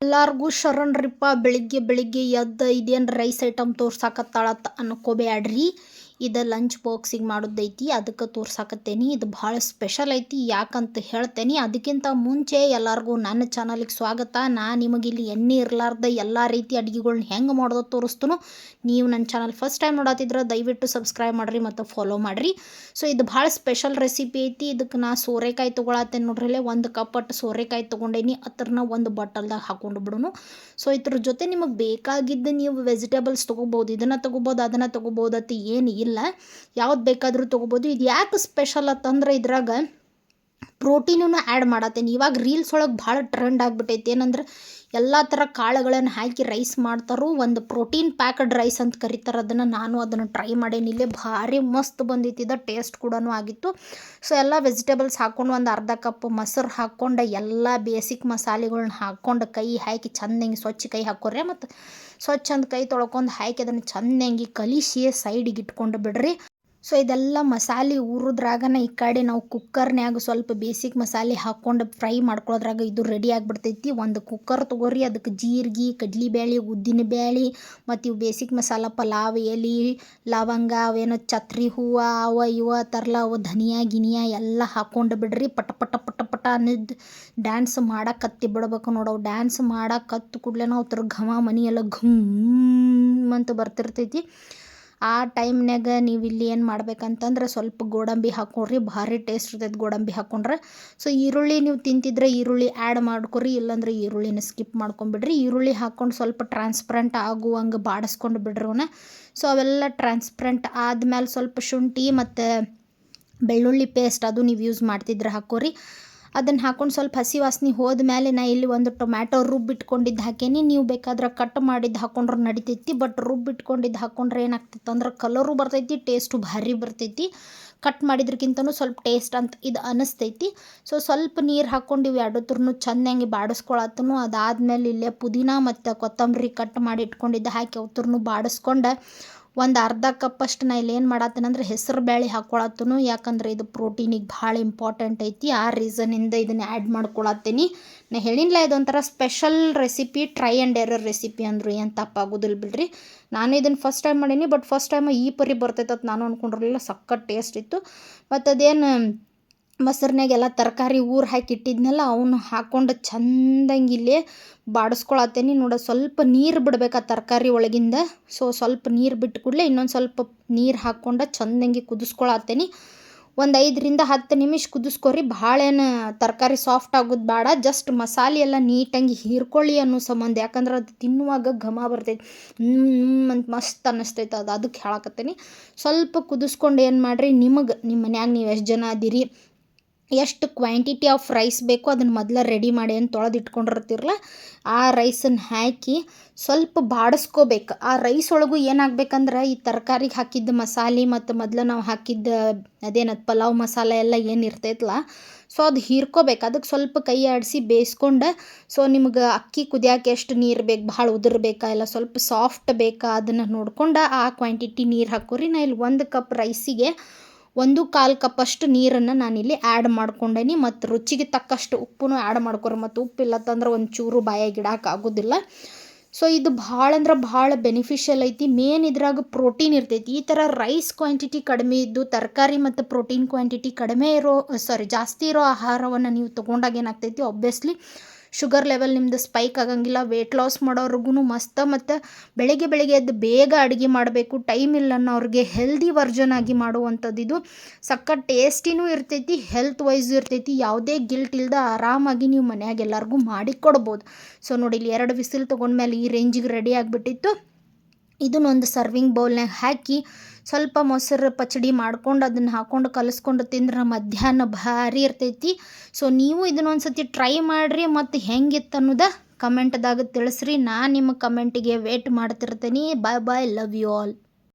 ಎಲ್ಲಾರ್ಗೂ ಶರಣ್ರಿಪ್ಪ. ಬೆಳಿಗ್ಗೆ ಬೆಳಿಗ್ಗೆ ಎದ್ದು ಇದೇನು ರೈಸ್ ಐಟಮ್ ತೋರ್ಸಾಕತ್ತಾಳತ್ತ ಅನ್ಕೋಬ್ಯಾಡ್ರಿ. ಇದು ಲಂಚ್ ಬಾಕ್ಸಿಗೆ ಮಾಡೋದೈತಿ, ಅದಕ್ಕೆ ತೋರ್ಸಾಕತ್ತೇನಿ. ಇದು ಭಾಳ ಸ್ಪೆಷಲ್ ಐತಿ, ಯಾಕಂತ ಹೇಳ್ತೇನೆ. ಅದಕ್ಕಿಂತ ಮುಂಚೆ ಎಲ್ಲರಿಗೂ ನನ್ನ ಚಾನಲಿಗೆ ಸ್ವಾಗತ. ನಿಮಗಿಲ್ಲಿ ಎಣ್ಣೆ ಇರಲಾರ್ದ ಎಲ್ಲ ರೀತಿ ಅಡುಗೆಗಳ್ನ ಹೆಂಗೆ ಮಾಡೋದು ತೋರಿಸ್ತನು. ನೀವು ನನ್ನ ಚಾನಲ್ ಫಸ್ಟ್ ಟೈಮ್ ನೋಡತ್ತಿದ್ರೆ ದಯವಿಟ್ಟು ಸಬ್ಸ್ಕ್ರೈಬ್ ಮಾಡಿರಿ ಮತ್ತು ಫಾಲೋ ಮಾಡಿರಿ. ಸೊ ಇದು ಭಾಳ ಸ್ಪೆಷಲ್ ರೆಸಿಪಿ ಐತಿ. ಇದಕ್ಕೆ ನಾ ಸೋರೆಕಾಯಿ ತೊಗೊಳತ್ತೇನೆ ನೋಡ್ರಿ. 1 ಕಪ್ ಅಟ್ಟು ಸೋರೆಕಾಯಿ ತೊಗೊಂಡೇನಿ. ಅದನ್ನ ಒಂದು ಬಾಟಲ್ದಾಗ ಹಾಕೊಂಡು ಬಿಡೋನು. ಸೊ ಇದ್ರ ಜೊತೆ ನಿಮಗೆ ಬೇಕಾಗಿದ್ದು ನೀವು ವೆಜಿಟೇಬಲ್ಸ್ ತೊಗೋಬೋದು, ಇದನ್ನು ತೊಗೋಬೋದು, ಅದನ್ನು ತೊಗೋಬೋದು ಅಂತ ಏನು ಇಲ್ಲ, ಯಾವ್ದು ಬೇಕಾದರೂ ತೊಗೋಬೋದು. ಇದು ಯಾಕೆ ಸ್ಪೆಷಲ್ ಅಂತಂದ್ರೆ ಇದ್ರಾಗ ಪ್ರೋಟೀನೂ ಆ್ಯಡ್ ಮಾಡತ್ತೇನೆ. ಇವಾಗ ರೀಲ್ಸ್ ಒಳಗೆ ಭಾಳ ಟ್ರೆಂಡ್ ಆಗಿಬಿಟ್ಟೈತಿ. ಏನಂದ್ರೆ ಎಲ್ಲ ಥರ ಕಾಳುಗಳನ್ನು ಹಾಕಿ ರೈಸ್ ಮಾಡ್ತಾರೋ. ಒಂದು ಪ್ರೋಟೀನ್ ಪ್ಯಾಕ್ಡ್ ರೈಸ್ ಅಂತ ಕರೀತಾರೆ ಅದನ್ನು. ನಾನು ಟ್ರೈ ಮಾಡೇನಿ. ಇಲ್ಲೇ ಭಾರಿ ಮಸ್ತ್ ಬಂದಿತ್ತಿದ, ಟೇಸ್ಟ್ ಕೂಡ ಆಗಿತ್ತು. ಸೊ ಎಲ್ಲ ವೆಜಿಟೇಬಲ್ಸ್ ಹಾಕ್ಕೊಂಡು ಒಂದು ಅರ್ಧ ಕಪ್ ಮೊಸರು ಹಾಕ್ಕೊಂಡು ಎಲ್ಲ ಬೇಸಿಕ್ ಮಸಾಲೆಗಳ್ನ ಹಾಕ್ಕೊಂಡು ಕೈ ಹಾಕಿ ಚೆಂದಂಗೆ ಸ್ವಚ್ಛ ಕೈ ಹಾಕೋರಿ. ಮತ್ತು ಸ್ವಚ್ಛ ಅಂದ ಕೈ ತೊಳ್ಕೊಂಡು ಹಾಕಿ ಅದನ್ನು ಚೆಂದಂಗೆ ಕಲಿಸಿ ಸೈಡಿಗೆ ಇಟ್ಕೊಂಡು ಬಿಡ್ರಿ. ಸೊ ಇದೆಲ್ಲ ಮಸಾಲೆ ಊರಿದ್ರಾಗನ ಈ ಕಡೆ ನಾವು ಕುಕ್ಕರ್ನ್ಯಾಗ ಸ್ವಲ್ಪ ಬೇಸಿಕ್ ಮಸಾಲೆ ಹಾಕ್ಕೊಂಡು ಫ್ರೈ ಮಾಡ್ಕೊಳ್ಳೋದ್ರಾಗ ಇದು ರೆಡಿ ಆಗಿಬಿಡ್ತೈತಿ. ಒಂದು ಕುಕ್ಕರ್ ತೊಗೋರಿ, ಅದಕ್ಕೆ ಜೀರಿಗೆ, ಕಡ್ಲಿಬೇಳೆ, ಉದ್ದಿನ ಬೇಳೆ ಮತ್ತು ಇವು ಬೇಸಿಕ್ ಮಸಾಲ, ಪಲಾವ್ ಎಲೆ, ಲವಂಗ, ಅವೇನೋ ಛತ್ರಿ ಹೂವು, ಇವ ತರ್ಲ ಅವು ಧನಿಯಾ ಗಿನಿಯಾ ಎಲ್ಲ ಹಾಕ್ಕೊಂಡು ಬಿಡ್ರಿ. ಪಟ ಪಟ ಪಟ ಪಟ ಅನ್ನೋದು ಡ್ಯಾನ್ಸ್ ಮಾಡಕ್ಕೆ ಕತ್ತಿ ಬಿಡ್ಬೇಕು ನೋಡವು. ಡ್ಯಾನ್ಸ್ ಮಾಡಕ್ಕೆ ಕತ್ತು ಕೂಡಲೇ ನಾವು ಥರ ಘಮ ಮನೆಯೆಲ್ಲ ಘಮ್ ಅಂತ ಬರ್ತಿರ್ತೈತಿ. ಆ ಟೈಮ್ನಾಗ ನೀವು ಇಲ್ಲಿ ಏನು ಮಾಡ್ಬೇಕಂತಂದ್ರೆ ಸ್ವಲ್ಪ ಗೋಡಂಬಿ ಹಾಕ್ಕೊಡ್ರಿ, ಭಾರಿ ಟೇಸ್ಟ್ ಇರ್ತೈತೆ ಗೋಡಂಬಿ ಹಾಕ್ಕೊಂಡ್ರೆ. ಸೊ ಈರುಳ್ಳಿ ನೀವು ತಿಂತಿದ್ರೆ ಈರುಳ್ಳಿ ಆ್ಯಡ್ ಮಾಡ್ಕೊರಿ, ಇಲ್ಲಾಂದ್ರೆ ಈರುಳ್ಳಿನ ಸ್ಕಿಪ್ ಮಾಡ್ಕೊಂಬಿಡ್ರಿ. ಈರುಳ್ಳಿ ಹಾಕ್ಕೊಂಡು ಸ್ವಲ್ಪ ಟ್ರಾನ್ಸ್ಪರೆಂಟ್ ಆಗುವಂಗೆ ಬಾಡಿಸ್ಕೊಂಡು ಬಿಡ್ರಿ ಅವನ್ನ. ಸೊ ಅವೆಲ್ಲ ಟ್ರಾನ್ಸ್ಪರೆಂಟ್ ಆದಮೇಲೆ ಸ್ವಲ್ಪ ಶುಂಠಿ ಮತ್ತು ಬೆಳ್ಳುಳ್ಳಿ ಪೇಸ್ಟ್ ಅದು ನೀವು ಯೂಸ್ ಮಾಡ್ತಿದ್ರೆ ಹಾಕ್ಕೊರಿ. ಅದನ್ನು ಹಾಕ್ಕೊಂಡು ಸ್ವಲ್ಪ ಹಸಿ ವಾಸನೆ ಹೋದ್ಮೇಲೆ ನಾ ಇಲ್ಲಿ ಒಂದು ಟೊಮ್ಯಾಟೊ ರುಬ್ಬಿಟ್ಕೊಂಡಿದ್ದು ಹಾಕೇನಿ. ನೀವು ಬೇಕಾದ್ರೆ ಕಟ್ ಮಾಡಿದ್ದು ಹಾಕ್ಕೊಂಡ್ರೆ ನಡಿತೈತಿ. ಬಟ್ ರುಬ್ಬಿಟ್ಕೊಂಡಿದ್ದು ಹಾಕ್ಕೊಂಡ್ರೆ ಏನಾಗ್ತೈತೆ ಅಂದ್ರೆ ಕಲರು ಬರ್ತೈತಿ, ಟೇಸ್ಟು ಭಾರಿ ಬರ್ತೈತಿ. ಕಟ್ ಮಾಡಿದ್ರಕ್ಕಿಂತನೂ ಸ್ವಲ್ಪ ಟೇಸ್ಟ್ ಅಂತ ಇದು ಅನ್ನಿಸ್ತೈತಿ. ಸೊ ಸ್ವಲ್ಪ ನೀರು ಹಾಕ್ಕೊಂಡು ಇವು ಎರಡತ್ರನು ಚೆಂದಂಗೆ ಬಾಡಿಸ್ಕೊಳತ್ತನು. ಅದಾದಮೇಲೆ ಇಲ್ಲೇ ಪುದೀನ ಮತ್ತು ಕೊತ್ತಂಬರಿ ಕಟ್ ಮಾಡಿ ಇಟ್ಕೊಂಡಿದ್ದ ಹಾಕಿ ಅವತ್ರನು ಬಾಡಿಸ್ಕೊಂಡು ಒಂದು ಅರ್ಧ ಕಪ್ಪಷ್ಟು ನಾ ಇಲ್ಲಿ ಏನು ಮಾಡತ್ತೇನಂದ್ರೆ ಹೆಸರು ಬೇಳೆ ಹಾಕ್ಕೊಳತ್ತನು. ಯಾಕಂದ್ರೆ ಇದು ಪ್ರೋಟೀನಿಗೆ ಭಾಳ ಇಂಪಾರ್ಟೆಂಟ್ ಐತಿ. ಆ ರೀಸನಿಂದ ಇದನ್ನು ಆ್ಯಡ್ ಮಾಡ್ಕೊಳತ್ತೀನಿ. ನಾ ಹೇಳಿಲ್ಲ, ಇದೊಂಥರ special recipe, try and error recipe ಅಂದರು ಏನು ತಪ್ಪಾಗೋದಿಲ್ಲ ಬಿಡ್ರಿ. ನಾನು ಇದನ್ನು ಫಸ್ಟ್ ಟೈಮ್ ಮಾಡೀನಿ, ಬಟ್ ಫಸ್ಟ್ ಟೈಮ್ ಈ ಪರಿ ಬರ್ತೈತೆ ಅಂತ ನಾನು ಅಂದ್ಕೊಂಡಿರಲಿಲ್ಲ. ಸಖತ್ ಟೇಸ್ಟ್ ಇತ್ತು. ಮತ್ತು ಅದೇನು ಮೊಸರಿನಾಗೆಲ್ಲ ತರಕಾರಿ ಹಾಕಿ ಇಟ್ಟಿದ್ನಲ್ಲ ಅವನು ಹಾಕ್ಕೊಂಡು ಚೆಂದಂಗೆ ಇಲ್ಲೇ ಬಾಡಿಸ್ಕೊಳತ್ತೇನೆ ನೋಡ. ಸ್ವಲ್ಪ ನೀರು ಬಿಡ್ಬೇಕು ಆ ತರಕಾರಿ ಒಳಗಿಂದ. ಸೊ ಸ್ವಲ್ಪ ನೀರು ಬಿಟ್ಟು ಕೂಡಲೇ ಇನ್ನೊಂದು ಸ್ವಲ್ಪ ನೀರು ಹಾಕ್ಕೊಂಡು ಚೆಂದಂಗೆ ಕುದಿಸ್ಕೊಳತ್ತೇನೆ. ಒಂದು 5-10 ನಿಮಿಷ ಕುದಿಸ್ಕೊರಿ. ಭಾಳೇನು ತರಕಾರಿ ಸಾಫ್ಟ್ ಆಗೋದು ಬೇಡ, ಜಸ್ಟ್ ಮಸಾಲೆ ಎಲ್ಲ ನೀಟಾಗಿ ಹೀರ್ಕೊಳ್ಳಿ ಅನ್ನೋ ಸಂಬಂಧ. ಯಾಕಂದ್ರೆ ಅದು ತಿನ್ನುವಾಗ ಘಮ ಬರ್ತೈತೆ, ಅಂತ ಮಸ್ತ್ ಅನ್ನಿಸ್ತೈತೆ. ಅದಕ್ಕೆ ಹೇಳಕತ್ತೀನಿ. ಸ್ವಲ್ಪ ಕುದಿಸ್ಕೊಂಡು ಏನು ಮಾಡಿರಿ, ನಿಮ್ಮ ಮನ್ಯಾಗ ನೀವು ಎಷ್ಟು ಜನ ಅದೀರಿ, ಎಷ್ಟು ಕ್ವಾಂಟಿಟಿ ಆಫ್ ರೈಸ್ ಬೇಕು ಅದನ್ನು ಮೊದಲ ರೆಡಿ ಮಾಡಿ ಅಂತ ತೊಳೆದು ಇಟ್ಕೊಂಡಿರ್ತಿರಲ್ಲ, ಆ ರೈಸನ್ನು ಹಾಕಿ ಸ್ವಲ್ಪ ಬಾಡಿಸ್ಕೋಬೇಕು. ಆ ರೈಸ್ ಒಳಗೂ ಏನಾಗಬೇಕಂದ್ರೆ ಈ ತರಕಾರಿಗೆ ಹಾಕಿದ್ದ ಮಸಾಲೆ ಮತ್ತು ಮೊದಲು ನಾವು ಹಾಕಿದ್ದ ಅದೇನದು ಪಲಾವ್ ಮಸಾಲೆ ಎಲ್ಲ ಏನು ಇರ್ತೈತಲ್ಲ, ಸೊ ಅದು ಹೀರ್ಕೋಬೇಕು. ಅದಕ್ಕೆ ಸ್ವಲ್ಪ ಕೈ ಆಡಿಸಿ ಬೇಯಿಸ್ಕೊಂಡು, ಸೊ ನಿಮ್ಗೆ ಅಕ್ಕಿ ಕುದಿಯೋಕೆ ಎಷ್ಟು ನೀರು ಬೇಕು, ಭಾಳ ಉದುರ್ಬೇಕಾ ಇಲ್ಲ ಸ್ವಲ್ಪ ಸಾಫ್ಟ್ ಬೇಕಾ ಅದನ್ನು ನೋಡ್ಕೊಂಡು ಆ ಕ್ವಾಂಟಿಟಿ ನೀರು ಹಾಕೋರಿ. ನಾ ಇಲ್ಲಿ 1 ಕಪ್ ರೈಸಿಗೆ 1/4 ಕಪ್ಪಷ್ಟು ನೀರನ್ನು ನಾನಿಲ್ಲಿ ಆ್ಯಡ್ ಮಾಡ್ಕೊಂಡೇನಿ. ಮತ್ತು ರುಚಿಗೆ ತಕ್ಕಷ್ಟು ಉಪ್ಪು ಆ್ಯಡ್ ಮಾಡ್ಕೊರಿ. ಮತ್ತು ಉಪ್ಪಿಲ್ಲತ್ತಂದ್ರೆ ಒಂದು ಚೂರು ಬಾಯಾಗಿ ಇಡಕ್ಕೆ ಆಗೋದಿಲ್ಲ. ಸೊ ಇದು ಭಾಳ ಅಂದ್ರೆ ಭಾಳ ಬೆನಿಫಿಷಿಯಲ್ ಐತಿ. ಮೇನ್ ಇದ್ರಾಗ ಪ್ರೋಟೀನ್ ಇರ್ತೈತಿ. ಈ ಥರ ರೈಸ್ ಕ್ವಾಂಟಿಟಿ ಕಡಿಮೆ ಇದ್ದು ತರಕಾರಿ ಮತ್ತು ಪ್ರೋಟೀನ್ ಕ್ವಾಂಟಿಟಿ ಜಾಸ್ತಿ ಇರೋ ಆಹಾರವನ್ನು ನೀವು ತೊಗೊಂಡಾಗ ಏನಾಗ್ತೈತಿ, ಆಬ್ವಿಯಸ್ಲಿ ಶುಗರ್ ಲೆವೆಲ್ ನಿಮ್ಮದು ಸ್ಪೈಕ್ ಆಗಂಗಿಲ್ಲ. ವೆಯ್ಟ್ ಲಾಸ್ ಮಾಡೋರ್ಗು ಮಸ್ತ್. ಮತ್ತು ಬೆಳಗ್ಗೆ ಎದ್ದು ಬೇಗ ಅಡುಗೆ ಮಾಡಬೇಕು, ಟೈಮ್ ಇಲ್ಲ ಅನ್ನೋರಿಗೆ ಹೆಲ್ದಿ ವರ್ಜನ್ ಆಗಿ ಮಾಡುವಂಥದ್ದು ಇದು. ಸಖತ್ ಟೇಸ್ಟಿನೂ ಇರ್ತೈತಿ, ಹೆಲ್ತ್ ವೈಸು ಇರ್ತೈತಿ. ಯಾವುದೇ ಗಿಲ್ಟ್ ಇಲ್ಲದೆ ಆರಾಮಾಗಿ ನೀವು ಮನ್ಯಾಗ ಎಲ್ಲರಿಗೂ ಮಾಡಿ ಕೊಡ್ಬೋದು. ಸೊ ನೋಡಿ, ಇಲ್ಲಿ 2 ವಿಸಿಲ್ ತೊಗೊಂಡ್ಮೇಲೆ ಈ ರೇಂಜಿಗೆ ರೆಡಿ ಆಗಿಬಿಟ್ಟಿತ್ತು. ಇದನ್ನೊಂದು ಸರ್ವಿಂಗ್ ಬೌಲ್ನಾಗ ಹಾಕಿ ಸ್ವಲ್ಪ ಮೊಸರು ಪಚಡಿ ಮಾಡ್ಕೊಂಡು ಅದನ್ನು ಹಾಕ್ಕೊಂಡು ಕಲಿಸ್ಕೊಂಡು ತಿಂದ್ರೆ ಮಧ್ಯಾಹ್ನ ಭಾರಿ ಇರ್ತೈತಿ. ಸೊ ನೀವು ಇದನ್ನೊಂದು ಸತಿ ಟ್ರೈ ಮಾಡಿರಿ. ಮತ್ತು ಹೆಂಗಿತ್ತು ಅನ್ನೋದು ಕಮೆಂಟ್ದಾಗ ತಿಳಿಸ್ರಿ. ನಾನು ನಿಮ್ಮ ಕಮೆಂಟಿಗೆ ವೇಟ್ ಮಾಡ್ತಿರ್ತೀನಿ. ಬಾಯ್ ಬಾಯ್, ಲವ್ ಯು ಆಲ್.